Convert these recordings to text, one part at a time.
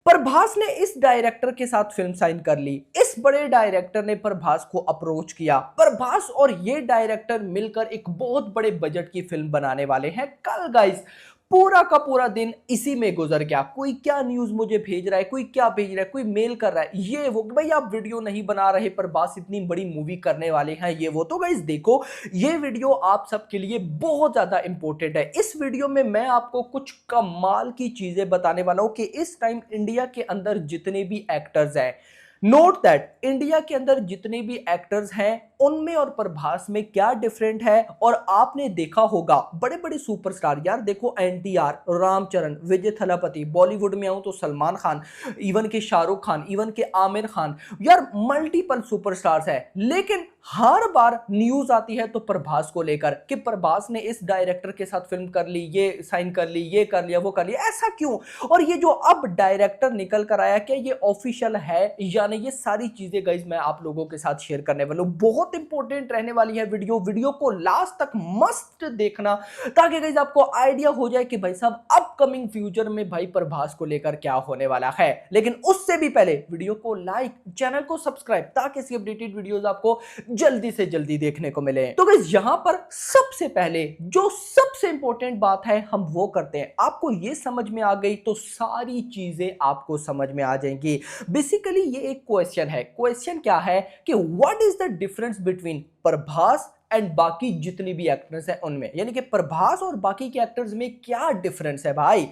प्रभास ने इस डायरेक्टर के साथ फिल्म साइन कर ली। इस बड़े डायरेक्टर ने प्रभास को अप्रोच किया। प्रभास और ये डायरेक्टर मिलकर एक बहुत बड़े बजट की फिल्म बनाने वाले हैं कल गाइस। पूरा का पूरा दिन इसी में गुजर गया। कोई क्या न्यूज मुझे भेज रहा है, कोई क्या भेज रहा है, कोई मेल कर रहा है, ये वो कि भाई आप वीडियो नहीं बना रहे, प्रभास इतनी बड़ी मूवी करने वाले हैं, ये वो। तो गाइस देखो, ये वीडियो आप सबके लिए बहुत ज्यादा इंपॉर्टेंट है। इस वीडियो में मैं आपको कुछ कमाल की चीजें बताने वाला हूं कि इस टाइम इंडिया के अंदर जितने भी एक्टर्स हैं, नोट दैट इंडिया के अंदर जितने भी एक्टर्स हैं उनमें और प्रभास में क्या डिफरेंट है। और आपने देखा होगा बड़े बड़े सुपरस्टार, यार देखो एनटीआर, रामचरण, विजय थलापति, बॉलीवुड में आऊं तो सलमान खान, इवन के शाहरुख खान, इवन के आमिर खान, यार मल्टीपल सुपरस्टार्स है। लेकिन हर बार न्यूज आती है तो प्रभास को लेकर कि प्रभास ने इस डायरेक्टर के साथ फिल्म कर ली, ये साइन कर ली, ये कर लिया, वो कर लिया, ऐसा क्यों। और ये जो अब डायरेक्टर निकल कर आया, क्या ये ऑफिशियल है या नहीं, ये सारी चीजें गाइस मैं आप लोगों के साथ शेयर करने वाला हूं। बहुत इंपॉर्टेंट रहने वाली है वीडियो को लास्ट तक मस्त देखना, ताकि गाइस आपको आइडिया हो जाए कि भाई साहब अपकमिंग फ्यूचर में भाई प्रभास को लेकर क्या होने वाला है। लेकिन उससे भी पहले वीडियो को लाइक, चैनल को सब्सक्राइब, ताकि ऐसी अपडेटेड वीडियोस आपको जल्दी से जल्दी देखने को मिले। तो गाइस यहां पर सबसे पहले जो सबसे इंपॉर्टेंट बात है हम वो करते हैं। आपको ये समझ में आ गई तो सारी चीजें आपको समझ में आ जाएंगी। बेसिकली ये एक क्वेश्चन है। क्वेश्चन क्या है कि what is the difference between Prabhas and बाकी जितनी भी एक्टर्स हैं उनमें, यानी कि प्रभास और बाकी के एक्टर्स में क्या डिफरेंस है भाई।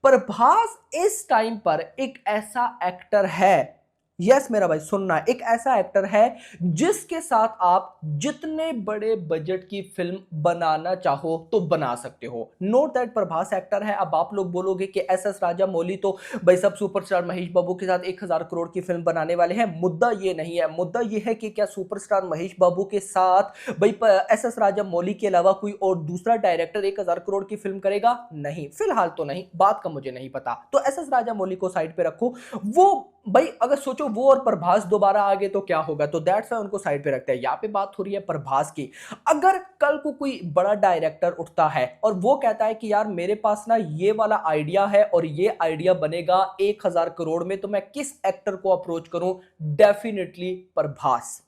प्रभास इस टाइम पर एक ऐसा एक्टर है, यस मेरा भाई सुनना, एक ऐसा एक्टर है जिसके साथ आप जितने बड़े बजट की फिल्म बनाना चाहो तो बना सकते हो। नोट दैट प्रभास एक्टर है। अब आप लोग बोलोगे कि एस राजा मौली तो भाई सब सुपरस्टार महेश बाबू के साथ 1000 करोड़ की फिल्म बनाने वाले हैं। मुद्दा ये नहीं है, मुद्दा ये है कि क्या सुपरस्टार महेश बाबू के साथ भाई एस राजा मौली के अलावा कोई और दूसरा डायरेक्टर 1000 करोड़ की फिल्म करेगा? नहीं, फिलहाल तो नहीं, बात का मुझे नहीं पता। तो एस राजा मौली को साइड पे रखो। वो भाई अगर सोचो वो और प्रभास दोबारा आ गए तो क्या होगा, तो दैट्स वाई उनको साइड पे रखते हैं। यहाँ पे बात हो रही है प्रभास की। अगर कल को कोई बड़ा डायरेक्टर उठता है और वो कहता है कि यार मेरे पास ना ये वाला आइडिया है और ये आइडिया बनेगा 1000 करोड़ में, तो मैं किस एक्टर को अप्रोच करूं? डेफिनेटली प्रभास।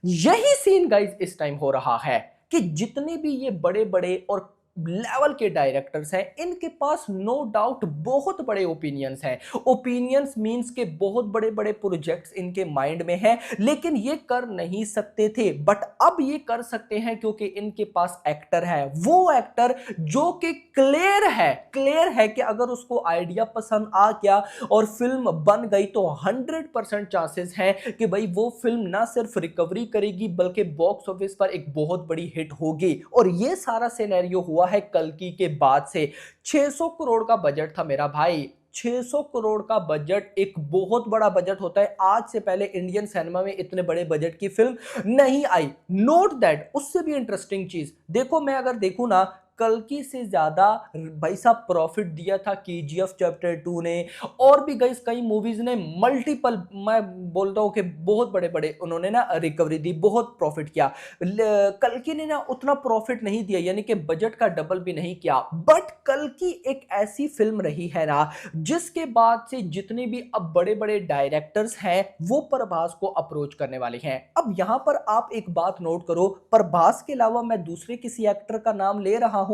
यही सीन गाइस इस टाइम हो रहा है कि जितने भी ये बड़े बड़े और लेवल के डायरेक्टर्स हैं इनके पास नो डाउट बहुत बड़े ओपिनियंस हैं। ओपिनियंस मींस के बहुत बड़े बड़े प्रोजेक्ट्स इनके माइंड में हैं, लेकिन ये कर नहीं सकते थे, बट अब ये कर सकते हैं क्योंकि इनके पास एक्टर है। वो एक्टर जो कि क्लियर है कि अगर उसको आइडिया पसंद आ गया और फिल्म बन गई तो 100% चांसेस हैं कि भाई वो फिल्म ना सिर्फ रिकवरी करेगी बल्कि बॉक्स ऑफिस पर एक बहुत बड़ी हिट होगी। और ये सारा सिनेरियो हुआ है कल्कि के बाद से। 600 करोड़ का बजट था मेरा भाई। 600 करोड़ का बजट एक बहुत बड़ा बजट होता है। आज से पहले इंडियन सिनेमा में इतने बड़े बजट की फिल्म नहीं आई। Note that. उससे भी इंटरेस्टिंग चीज देखो, मैं अगर देखूं ना, कल्कि से ज्यादा भाई साहब प्रॉफिट दिया था केजीएफ चैप्टर 2 ने, और भी गई कई मूवीज ने मल्टीपल, मैं बोलता हूं कि बहुत बड़े बड़े उन्होंने ना रिकवरी दी, बहुत प्रॉफिट किया। कल्कि ने ना उतना प्रॉफिट नहीं दिया, यानी कि बजट का डबल भी नहीं किया। बट कल्कि एक ऐसी फिल्म रही है ना जिसके बाद से जितने भी अब बड़े बड़े डायरेक्टर्स हैं वो प्रभास को अप्रोच करने वाले हैं। अब यहां पर आप एक बात नोट करो, प्रभास के अलावा मैं दूसरे किसी एक्टर का नाम ले रहा हूं।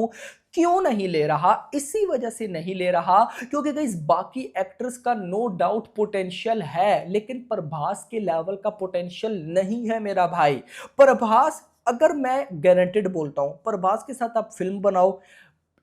क्यों नहीं ले रहा? इसी वजह से नहीं ले रहा क्योंकि गाइस बाकी एक्टर्स का नो डाउट पोटेंशियल है, लेकिन प्रभास के लेवल का पोटेंशियल नहीं है मेरा भाई। प्रभास, अगर मैं गारंटेड बोलता हूं, प्रभास के साथ आप फिल्म बनाओ,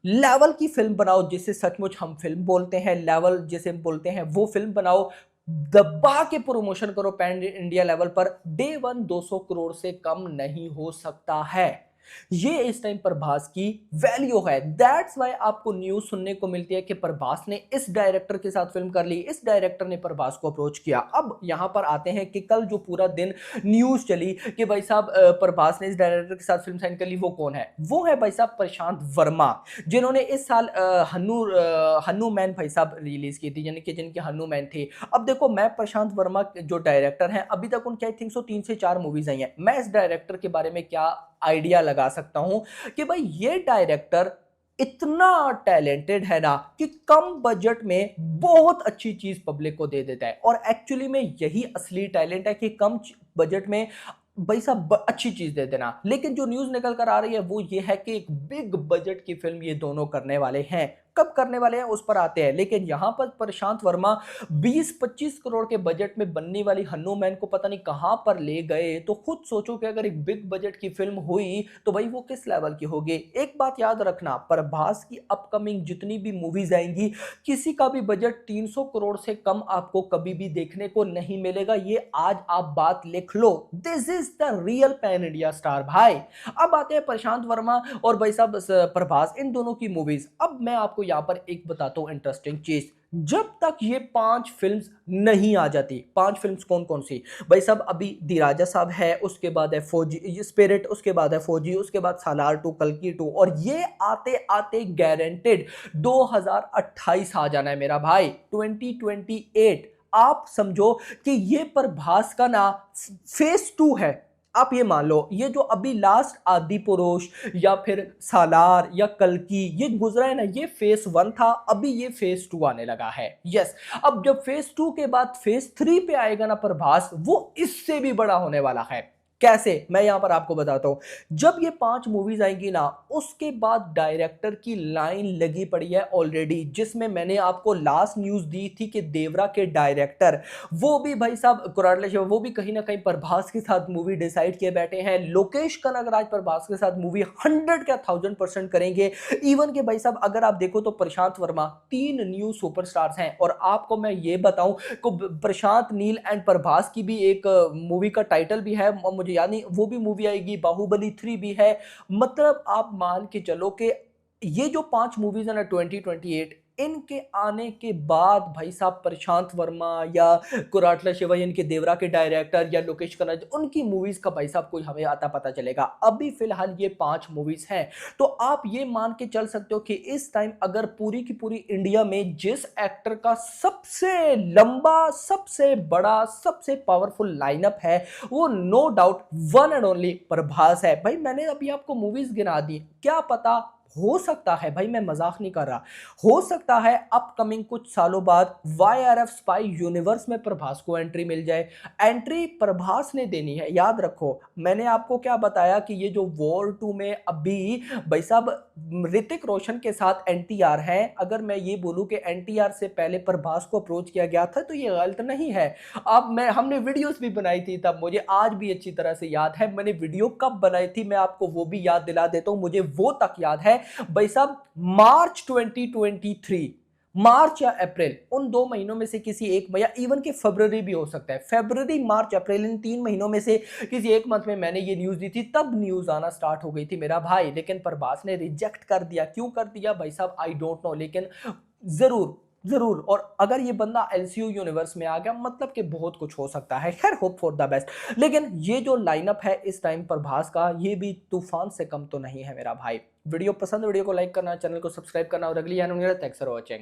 लेवल की फिल्म बनाओ जिसे सचमुच हम फिल्म बोलते हैं, लेवल जिसे बोलते हैं, वो फिल्म बनाओ, दबा के प्रमोशन करो पैन इंडिया लेवल पर, डे वन 200 करोड़ से कम नहीं हो सकता है। ये इस टाइम प्रभास की वैल्यू है। दैट्स वाई आपको न्यूज सुनने को मिलती है कि प्रभास ने इस डायरेक्टर के साथ फिल्म कर ली, इस डायरेक्टर ने प्रभास को अप्रोच किया। अब यहां पर आते हैं कि कल जो पूरा दिन न्यूज चली कि भाई साहब प्रभास ने इस डायरेक्टर के साथ फिल्म साइन कर ली, वो कौन है? वो है भाई साहब प्रशांत वर्मा, जिन्होंने इस साल हनुमान भाई साहब रिलीज की थी, यानी कि जिनकी हनुमान थी। अब देखो, मैं प्रशांत वर्मा जो डायरेक्टर हैं अभी तक उनके आई थिंक सो 3 से 4 मूवीज आई हैं। मैं इस डायरेक्टर के बारे में क्या आइडिया लगा सकता हूं कि भाई ये डायरेक्टर इतना टैलेंटेड है ना कि कम बजट में बहुत अच्छी चीज पब्लिक को दे देता है। और एक्चुअली में यही असली टैलेंट है कि कम बजट में भाई साहब अच्छी चीज दे देना। लेकिन जो न्यूज निकल कर आ रही है वो ये है कि एक बिग बजट की फिल्म ये दोनों करने वाले हैं। कब करने वाले हैं उस पर आते हैं, लेकिन यहां पर प्रशांत वर्मा 20-25 करोड़ के बजट में बनने वाली हनुमान को पता नहीं कहां पर ले गए। तो खुद सोचो कि अगर एक बिग बजट की फिल्म हुई तो भाई वो किस लेवल की होगी। एक बात याद रखना, प्रभास की अपकमिंग जितनी भी मूवीज आएंगी किसी का भी बजट 300 करोड़ से कम आपको कभी भी देखने को नहीं मिलेगा। ये आज आप बात लिख लो, this is the real pan India star भाई। अब आते हैं प्रशांत वर्मा और भाई साहब प्रभास, इन दोनों की मूवीज। अब मैं आपको यहां पर एक बताता हूं इंटरेस्टिंग चीज। जब तक ये 5 फिल्म्स नहीं आ जाती, 5 फिल्म्स कौन कौन सी भाई साहब, अभी दी राजा साहब है, उसके बाद है फौजी स्पिरिट, उसके बाद है फौजी, उसके बाद सालार 2, कल्कि 2, और ये आते आते गारंटेड 2028 आ जाना है मेरा भाई, 2028। आप समझो कि ये प्रभास का ना फेज 2 है। आप ये मान लो, ये जो अभी लास्ट आदि पुरुष या फिर सालार या कल्कि ये गुजरा है ना, ये फेज 1 था, अभी ये फेज 2 आने लगा है। यस, अब जब फेज 2 के बाद फेज 3 पे आएगा ना प्रभास, वो इससे भी बड़ा होने वाला है। कैसे, मैं यहां पर आपको बताता हूं। जब ये 5 मूवीज आएंगी ना, उसके बाद डायरेक्टर की लाइन लगी पड़ी है ऑलरेडी, जिसमें मैंने आपको लास्ट न्यूज दी थी कि देवरा के डायरेक्टर वो भी भाई साहब कुराटले शिवा, वो भी कहीं ना कहीं प्रभास के साथ मूवी डिसाइड किए बैठे हैं। लोकेश कनगराज प्रभास के साथ मूवी 100 क्या 1000% करेंगे। इवन के भाई साहब अगर आप देखो तो प्रशांत वर्मा 3 न्यू सुपरस्टार्स हैं। और आपको मैं ये बताऊं को प्रशांत नील एंड प्रभास की भी एक मूवी का टाइटल भी है, मुझे याद नहीं, वो भी मूवी आएगी, बाहुबली 3 भी है। मतलब आप मान के चलो कि ये जो 5 मूवीज है ना 2028, इनके आने के बाद भाई साहब प्रशांत वर्मा या कुराटला शिवा, इनके देवरा के डायरेक्टर या लोकेश कनज, उनकी मूवीज का भाई साहब कोई हमें आता पता चलेगा। अभी फिलहाल ये 5 मूवीज हैं। तो आप ये मान के चल सकते हो कि इस टाइम अगर पूरी की पूरी इंडिया में जिस एक्टर का सबसे लंबा, सबसे बड़ा, सबसे पावरफुल लाइनअप है, वो no doubt one and only Prabhas है। भाई मैंने अभी आपको मूवीज गिना दी, क्या पता हो सकता है, भाई मैं मजाक नहीं कर रहा, हो सकता है अपकमिंग कुछ सालों बाद YRF स्पाई यूनिवर्स में प्रभास को एंट्री मिल जाए। एंट्री प्रभास ने देनी है, याद रखो। मैंने आपको क्या बताया कि ये जो वॉर 2 में अभी भाई साहब ऋतिक रोशन के साथ NTR है। अगर मैं ये बोलूं कि NTR से पहले प्रभास को अप्रोच किया गया था तो ये गलत नहीं है। अब हमने वीडियोस भी बनाई थी तब, मुझे आज भी अच्छी तरह से याद है। मैंने वीडियो कब बनाई थी मैं आपको वो भी याद दिला देता हूं, मुझे वो तक याद है भाई साहब। मार्च 2023, मार्च या अप्रैल, उन 2 महीनों में से किसी एक, या इवन के फरवरी भी हो सकता है, फरवरी मार्च अप्रैल, इन 3 महीनों में से किसी एक मंथ में मैंने ये न्यूज दी थी। तब न्यूज आना स्टार्ट हो गई थी मेरा भाई। लेकिन प्रभास ने रिजेक्ट कर दिया। क्यों कर दिया भाई साहब, आई डोंट नो, लेकिन जरूर जरूर। और अगर ये बंदा LCU यूनिवर्स में आ गया मतलब कि बहुत कुछ हो सकता है। खैर, होप फॉर द बेस्ट। लेकिन ये जो लाइनअप है इस टाइम प्रभास का, ये भी तूफान से कम तो नहीं है मेरा भाई। वीडियो पसंद, वीडियो को लाइक करना, चैनल को सब्सक्राइब करना, और अगली थैंक्स फॉर वॉचिंग।